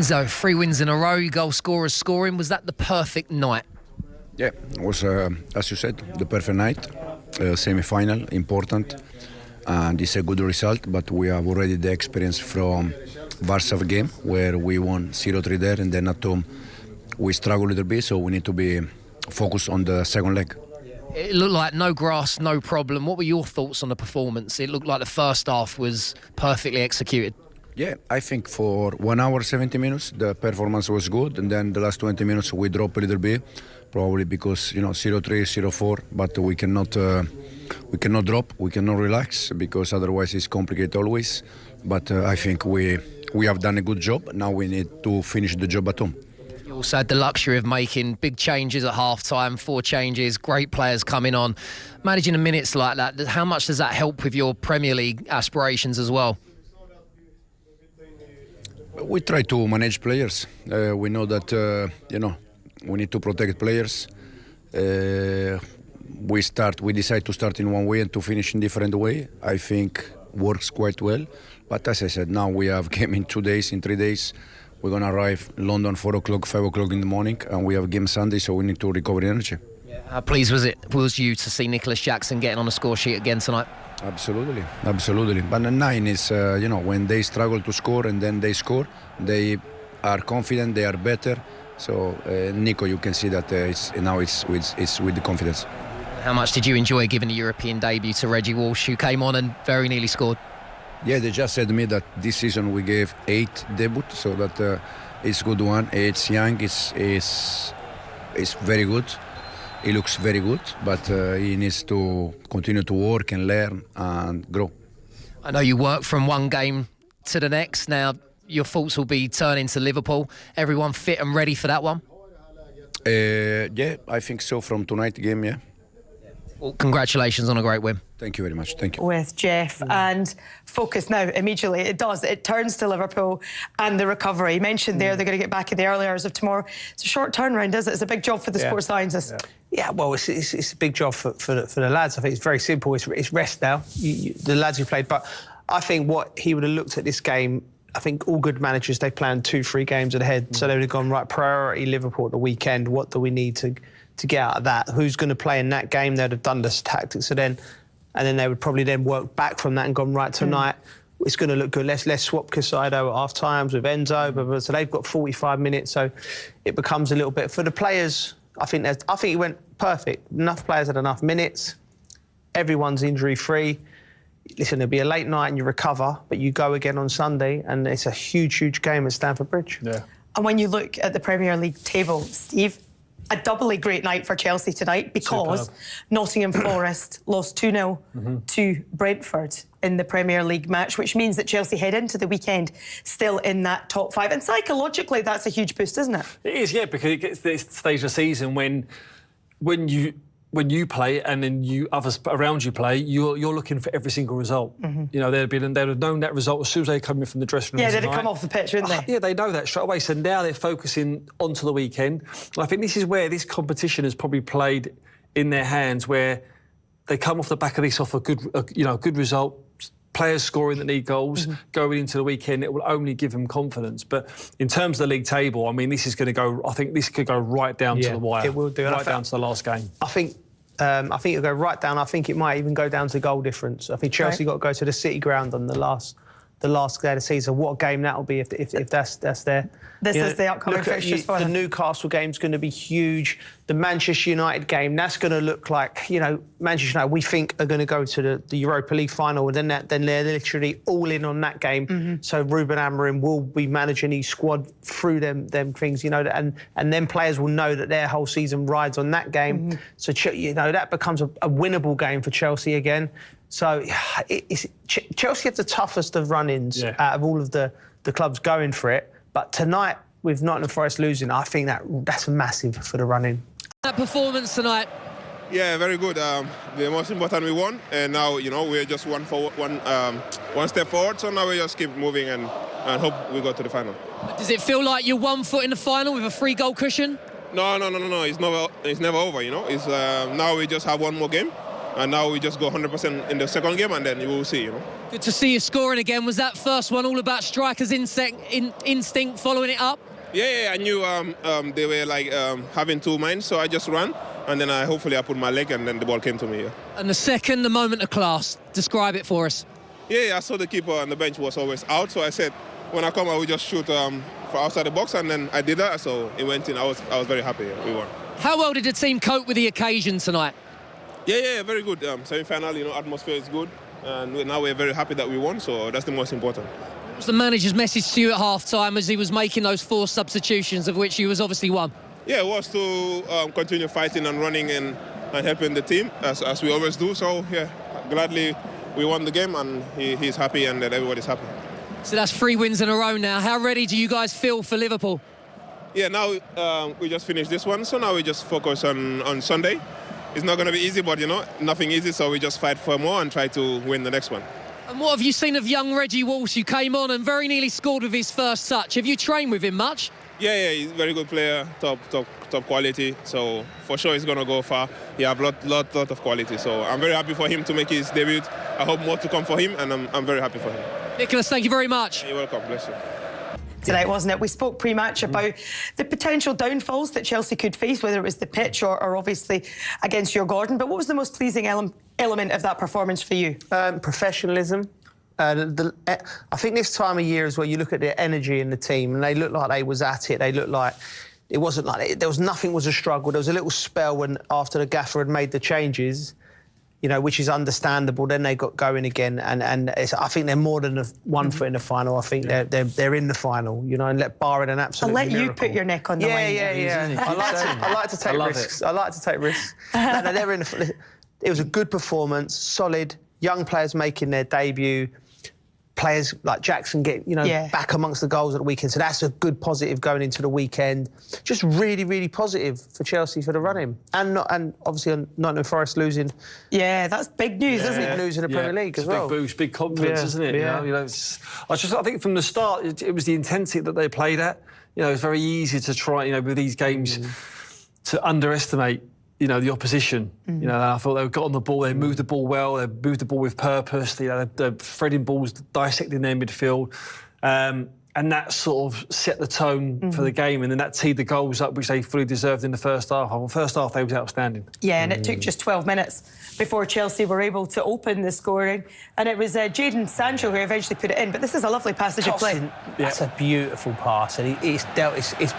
So 3 wins in a row, goal scorers scoring. Was that the perfect night? Yeah, it was, as you said, the perfect night. Semi-final, important. And it's a good result, but we have already the experience from Warsaw game, where we won 0-3 there, and then at home we struggled a little bit, so we need to be focused on the second leg. It looked like no grass, no problem. What were your thoughts on the performance? It looked like the first half was perfectly executed. Yeah, I think for 1 hour, 70 minutes, the performance was good. And then the last 20 minutes, we dropped a little bit, probably because, 0-3, 0-4, but we cannot drop, we cannot relax, because otherwise it's complicated always. But I think we have done a good job. Now we need to finish the job at home. You also had the luxury of making big changes at half-time, 4 changes, great players coming on. Managing the minutes like that, how much does that help with your Premier League aspirations as well? We try to manage players. We know that, we need to protect players. We decide to start in one way and to finish in different way. I think works quite well. But as I said, now we have game in 2 days, in 3 days. We're going to arrive in London 4 o'clock, 5 o'clock in the morning, and we have game Sunday, so we need to recover energy. How pleased was you to see Nicholas Jackson getting on the score sheet again tonight? Absolutely, absolutely. But the 9 is, when they struggle to score and then they score, they are confident, they are better. So Nico, you can see that now it's with the confidence. How much did you enjoy giving the European debut to Reggie Walsh, who came on and very nearly scored? Yeah, they just said to me that this season we gave 8 debuts, so that it's a good one. It's young, it's very good. He looks very good, but he needs to continue to work and learn and grow. I know you work from one game to the next. Now, your thoughts will be turning to Liverpool. Everyone fit and ready for that one? Yeah, I think so from tonight's game, yeah. Well, congratulations on a great win. Thank you very much. Thank you. With Jeff, and focus now immediately. It turns to Liverpool and the recovery. You mentioned there they're going to get back in the early hours of tomorrow. It's a short turnaround, is it? It's a big job for the sports scientists. Yeah, well, it's a big job for the lads. I think it's very simple. It's rest now. The lads who played, but I think what he would have looked at this game. I think all good managers, they planned 2-3 games ahead, so they would have gone right. Priority Liverpool at the weekend. What do we need to get out of that? Who's going to play in that game? They'd have done this tactics, and then they would probably then work back from that and gone right tonight. It's going to look good. Let's swap Casado at half times with Enzo. So they've got 45 minutes, so it becomes a little bit for the players. I think it went perfect. Enough players had enough minutes. Everyone's injury free. Listen, it'll be a late night and you recover, but you go again on Sunday, and it's a huge game at Stamford Bridge. Yeah. And when you look at the Premier League table, Steve, a doubly great night for Chelsea tonight, because Nottingham Forest lost 2-0 to Brentford in the Premier League match, which means that Chelsea head into the weekend still in that top 5. And psychologically, that's a huge boost, isn't it? It is, yeah, because it gets to this stage of the season when you play and then others around you play, you're looking for every single result. They'd have known that result as soon as they come in from the dressing room. Yeah, they'd have come off the pitch, wouldn't they? Yeah, they know that straight away. So now they're focusing onto the weekend. And I think this is where this competition has probably played in their hands, where they come off the back of this off a good result. Players scoring that need goals going into the weekend, it will only give them confidence. But in terms of the league table, I mean, this is going to go. I think this could go right down to the wire. It will do. Right down to the last game. I think it'll go right down. I think it might even go down to goal difference. I think Chelsea got to go to the City ground on the last day of the season. What a game that'll be if that's there. This is the upcoming fixtures for them. The Newcastle game's going to be huge. The Manchester United game, that's going to look like, Manchester United, we think, are going to go to the Europa League final, and then they're literally all in on that game. So Ruben Amorim will be managing his squad through them things, and then players will know that their whole season rides on that game. So, that becomes a winnable game for Chelsea again. So Chelsea have the toughest of run-ins out of all of the clubs going for it. But tonight, with Nottingham Forest losing, I think that's massive for the run-in. That performance tonight? Yeah, very good. The most important, we won, and now we're just one step forward. So now we just keep moving and hope we go to the final. Does it feel like you're 1 foot in the final with a 3-goal cushion? No. It's never over. It's now we just have one more game. And now we just go 100% in the second game, and then you will see, you know. Good to see you scoring again. Was that first one all about strikers' instinct following it up? Yeah, I knew they were like having two minds, so I just ran, and then hopefully I put my leg, and then the ball came to me. Yeah. And the second, the moment of class. Describe it for us. Yeah, I saw the keeper on the bench was always out, so I said, when I come, I will just shoot for outside the box, and then I did that, so it went in. I was very happy. Yeah, we won. How well did the team cope with the occasion tonight? Yeah, very good. Semi-final, you know, atmosphere is good, and now we're very happy that we won, so that's the most important. What was the manager's message to you at half-time as he was making those 4 substitutions, of which he was obviously one? Yeah, it was to continue fighting and running and helping the team, as we always do. So, yeah, gladly we won the game, and he's happy, and everybody's happy. So that's 3 wins in a row now. How ready do you guys feel for Liverpool? Yeah, now we just finished this one, so now we just focus on Sunday. It's not going to be easy, but, you know, nothing easy, so we just fight for more and try to win the next one. And what have you seen of young Reggie Walsh, who came on and very nearly scored with his first touch? Have you trained with him much? Yeah, he's a very good player, top quality, so for sure he's going to go far. He has lot of quality, so I'm very happy for him to make his debut. I hope more to come for him, and I'm very happy for him. Nicholas, thank you very much. You're welcome, bless you. Tonight, wasn't it? We spoke pre-match about the potential downfalls that Chelsea could face, whether it was the pitch or obviously against Djurgaarden. But what was the most pleasing element of that performance for you? Professionalism. I think this time of year is where you look at the energy in the team, and they looked like they was at it. They looked like it wasn't like there was nothing was a struggle. There was a little spell when after the gaffer had made the changes, you know, which is understandable. Then they got going again, and I think they're more than one foot in the final. I think they're in the final, you know, and barring an absolute I'll let miracle. you put your neck on the line. Yeah. I like to take risks. I like to take risks. No, they're in. It was a good performance, solid. Young players making their debut. Players like Jackson get, back amongst the goals at the weekend. So that's a good positive going into the weekend. Just really, really positive for Chelsea for the run-in. And obviously Nottingham Forest losing. Yeah, that's big news, isn't it? Big news in the Premier League as well. Big boost, big confidence, isn't it? Yeah. You know, I think from the start, it was the intensity that they played at. You know, it's very easy to try, with these games to underestimate the opposition. I thought they got on the ball, they moved the ball well, they moved the ball with purpose, they're threading balls, dissecting their midfield. And that sort of set the tone for the game, and then that teed the goals up, which they fully deserved in the first half. Well, first half, they was outstanding. Yeah, and it took just 12 minutes before Chelsea were able to open the scoring. And it was Jadon Sancho who eventually put it in. But this is a lovely passage of play. That's a beautiful pass. And he's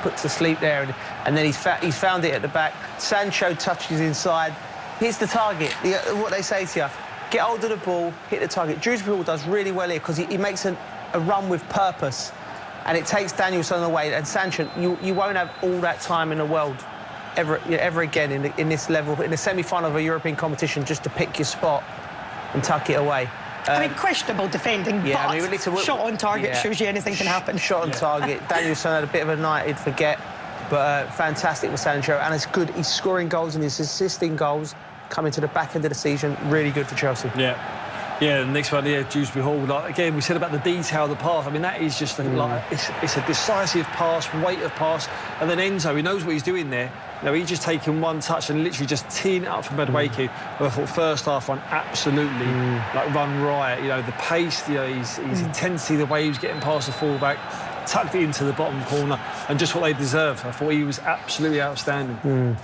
put to sleep there. And then he's found it at the back. Sancho touches inside. Hits the target. What they say to you, get hold of the ball, hit the target. Djurgaarden does really well here because he makes a run with purpose. And it takes Danielson away. And Sancho, you won't have all that time in the world ever again in this level, in the semi-final of a European competition, just to pick your spot and tuck it away. Questionable defending, but shot on target shows you anything can happen. Shot on target. Danielson had a bit of a night, he'd forget, but fantastic with Sancho. And it's good, he's scoring goals and he's assisting goals coming to the back end of the season. Really good for Chelsea. Yeah, the next one, Dewsbury Hall. Again, we said about the detail of the pass. I mean, that is just it's a decisive pass, weight of pass. And then Enzo, he knows what he's doing there. He's just taking one touch and literally just teeing it up for Madueke. I thought first half one absolutely run riot. The pace, his intensity, the way he was getting past the fullback, tucked it into the bottom corner, and just what they deserve. I thought he was absolutely outstanding.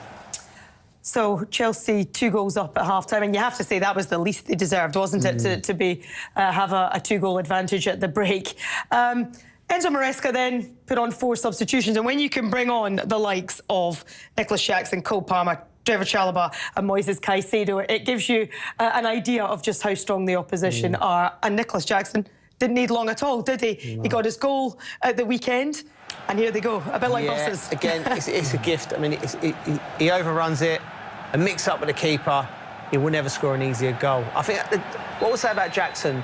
So Chelsea 2 goals up at half-time, and you have to say that was the least they deserved, wasn't it, to have a 2-goal advantage at the break. Enzo Maresca then put on 4 substitutions, and when you can bring on the likes of Nicholas Jackson, Cole Palmer, Trevor Chalobah and Moises Caicedo, it gives you an idea of just how strong the opposition are. And Nicholas Jackson didn't need long at all, did he? No. He got his goal at the weekend, and here they go, a bit like buses. Again, it's a gift. I mean, he overruns it, a mix-up with the keeper. He will never score an easier goal. I think what we'll say about Jackson,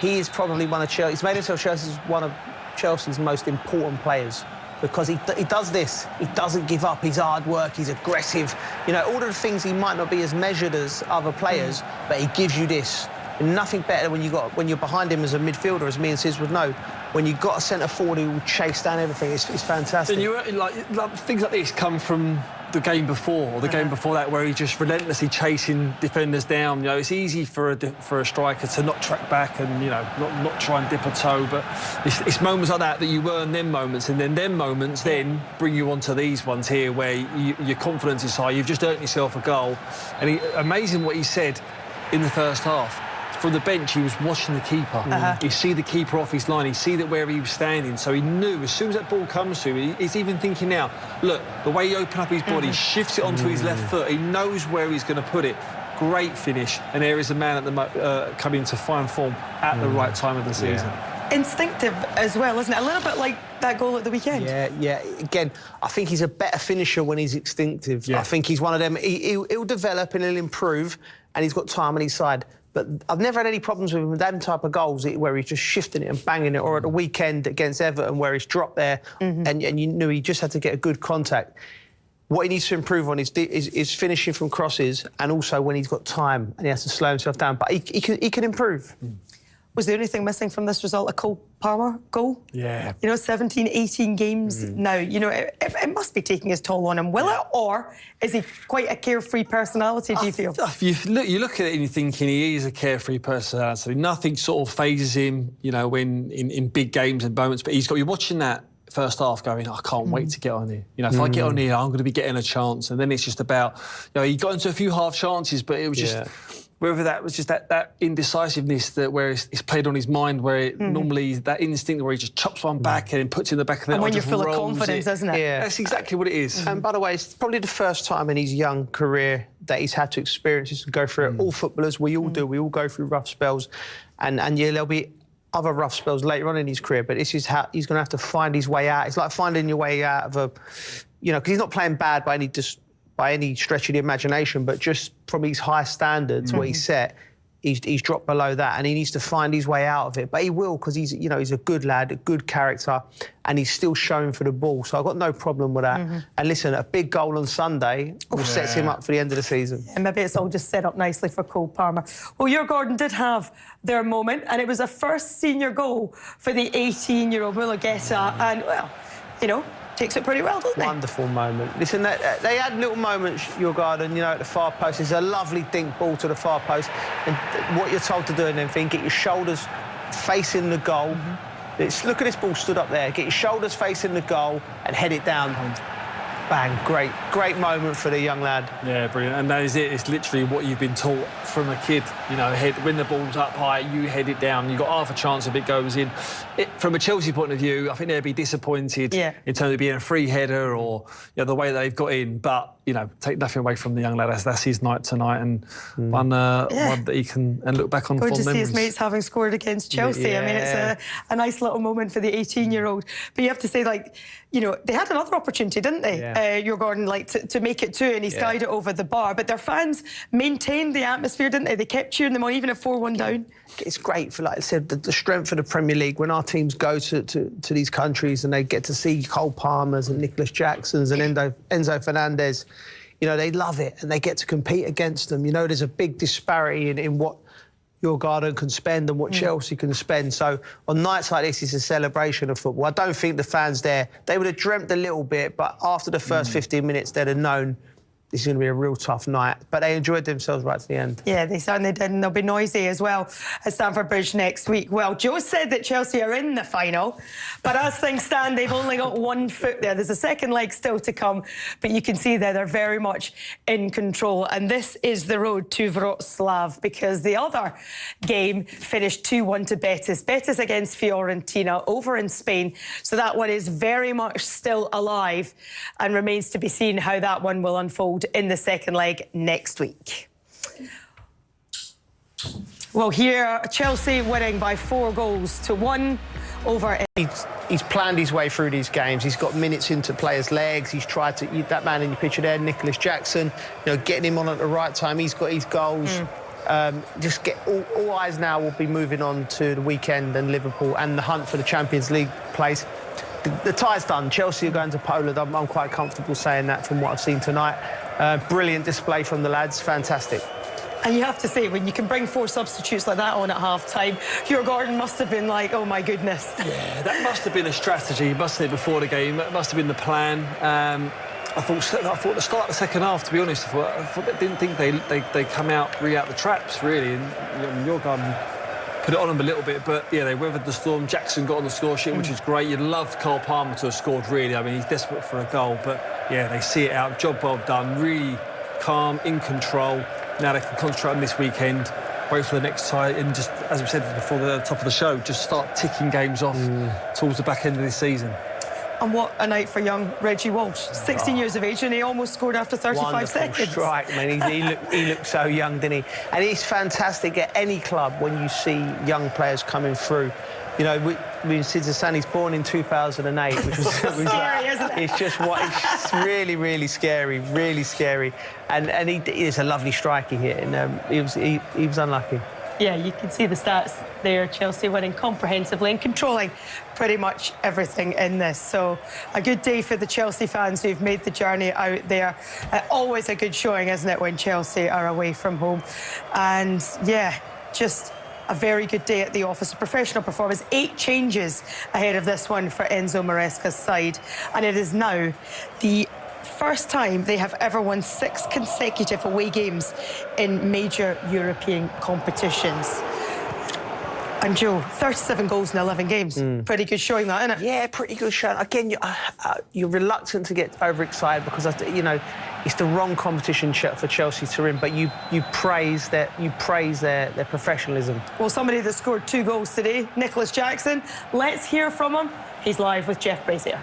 he is probably one of Chelsea. He's made himself one of Chelsea's most important players because he does this. He doesn't give up. He's hard work. He's aggressive. All of the things he might not be as measured as other players, but he gives you this. And nothing better when you're behind him as a midfielder, as me and Sis would know. when you've got a centre forward who will chase down everything, it's fantastic. And you like things like this come from the game before, or the game before that, where he's just relentlessly chasing defenders down. You know, it's easy for a striker to not track back and, you know, not try and dip a toe, but it's moments like that you earn them moments, and then them moments then bring you onto these ones here where your confidence is high. You've just earned yourself a goal. And amazing what he said in the first half. From the bench, he was watching the keeper. You see the keeper off his line. You see that where he was standing. So he knew as soon as that ball comes to him, he's even thinking now, look, the way he opened up his body, shifts it onto his left foot. He knows where he's going to put it. Great finish. And there is a man coming to fine form at the right time of the season. Instinctive as well, isn't it? A little bit like that goal at the weekend. Yeah. Again, I think he's a better finisher when he's instinctive. I think he's one of them. He'll develop and he'll improve, and he's got time on his side. But I've never had any problems with him with that type of goals where he's just shifting it and banging it, or at the weekend against Everton where he's dropped there and you knew he just had to get a good contact. What he needs to improve on is finishing from crosses, and also when he's got time and he has to slow himself down. But he can improve. Was the only thing missing from this result a Cole Palmer goal? Yeah. You know, 17, 18 games now. You know, it must be taking its toll on him, will it? Or is he quite a carefree personality, do you feel? You look at it and you're thinking he is a carefree personality. Nothing sort of phases him, you know, when in big games and moments. But you're watching that first half going, I can't wait to get on here. You know, if I get on here, I'm going to be getting a chance. And then it's just about, you know, he got into a few half chances, but it was just... Whether that was just that indecisiveness that where it's played on his mind, where it normally that instinct where he just chops one back and then puts it in the back of the net. And when you're full of confidence, isn't it? Yeah. That's exactly what it is. And by the way, it's probably the first time in his young career that he's had to experience this and go through it. All footballers, we all do. We all go through rough spells. And there'll be other rough spells later on in his career, but this is how he's going to have to find his way out. It's like finding your way out of a, you know, because he's not playing bad by any stretch of the imagination, but just from his high standards, what he set, he's dropped below that, and he needs to find his way out of it. But he will, because he's a good lad, a good character, and he's still showing for the ball. So I've got no problem with that. And listen, a big goal on Sunday sets him up for the end of the season. And maybe it's all just set up nicely for Cole Palmer. Well, Djurgaarden did have their moment, and it was a first senior goal for the 18-year-old Mulugeta, and, well, you know, takes it pretty well, doesn't he? Wonderful moment. Listen, they had little moments, Djurgaarden, you know, at the far post. It's a lovely dink ball to the far post. And what you're told to do in them thing, get your shoulders facing the goal. Look at this ball stood up there. Get your shoulders facing the goal and head it down. Bang, great moment for the young lad. Yeah, brilliant. And that is it. It's literally what you've been taught from a kid. You know, when the ball's up high, you head it down. You've got half a chance if it goes in. From a Chelsea point of view, I think they'd be disappointed in terms of being a free header or, you know, the way that they've got in. But, you know, take nothing away from the young lad. That's his night tonight, and one that he can look back on. Good to see memories. his mates having scored against Chelsea. I mean, it's a nice little moment for the 18-year-old. But you have to say, like, you know, they had another opportunity, didn't they? Djurgaarden, like, to make it 2, and he skied it over the bar. But their fans maintained the atmosphere, didn't they? They kept cheering them on, even at 4-1 down. It's great for, like I said, the strength of the Premier League. When our teams go to these countries and they get to see Cole Palmers and Nicholas Jacksons and Enzo Fernandez, you know, they love it, and they get to compete against them. You know, there's a big disparity in what Djurgaarden can spend and what Chelsea can spend. So on nights like this, it's a celebration of football. I don't think the fans there, they would have dreamt a little bit, but after the first 15 minutes, they'd have known this is going to be a real tough night. But they enjoyed themselves right to the end. Yeah, they certainly did, and they'll be noisy as well at Stamford Bridge next week. Well, Joe said that Chelsea are in the final, but as things stand, they've only got one foot there. There's a second leg still to come, but you can see there they're very much in control. And this is the road to Wrocław, because the other game finished 2-1 to Betis. Betis against Fiorentina over in Spain. So that one is very much still alive, and remains to be seen how that one will unfold in the second leg next week. Well, here, Chelsea winning by 4-1 over... He's planned his way through these games. He's got minutes into players' legs. He's tried to... That man in your picture there, Nicholas Jackson, you know, getting him on at the right time. He's got his goals. Just get... All eyes now will be moving on to the weekend and Liverpool and the hunt for the Champions League place. The tie's done. Chelsea are going to Poland. I'm quite comfortable saying that from what I've seen tonight. Brilliant display from the lads. Fantastic. And you have to say, when you can bring 4 substitutes like that on at half-time, Djurgaarden must have been like, oh, my goodness. Yeah, that must have been a strategy, must have been before the game. That must have been the plan. I thought the start of the second half, to be honest, I didn't think they come out, out the traps, really. And Djurgaarden put it on them a little bit, but yeah, they weathered the storm. Jackson got on the score sheet, which is great. You'd love Cole Palmer to have scored, really. I mean, he's desperate for a goal, but yeah, they see it out. Job well done, really calm, in control. Now they can concentrate on this weekend, wait for the next tie, and just, as we said before the top of the show, just start ticking games off towards the back end of this season. And what a night for young Reggie Walsh. 16 years of age, and he almost scored after 35 Wonderful seconds. Strike, man. He looked so young, didn't he? And it's fantastic at any club when you see young players coming through. You know, Sid Zassani's born in 2008, which was scary, isn't it? It's really, really scary, And he is a lovely strike he hit, and he was unlucky. Yeah, you can see the stats there. Chelsea winning comprehensively and controlling pretty much everything in this. So a good day for the Chelsea fans who've made the journey out there. Always a good showing, isn't it, when Chelsea are away from home? And yeah, just a very good day at the office. A professional performance. 8 changes ahead of this one for Enzo Maresca's side. And it is now the first time they have ever won 6 consecutive away games in major European competitions. And Joe, 37 goals in 11 games. Pretty good showing, that, isn't it? Yeah, pretty good showing. Again, you're reluctant to get overexcited because, you know, it's the wrong competition for Chelsea to win, but you praise their professionalism. Well, somebody that scored 2 goals today, Nicholas Jackson. Let's hear from him. He's live with Jeff Brazier.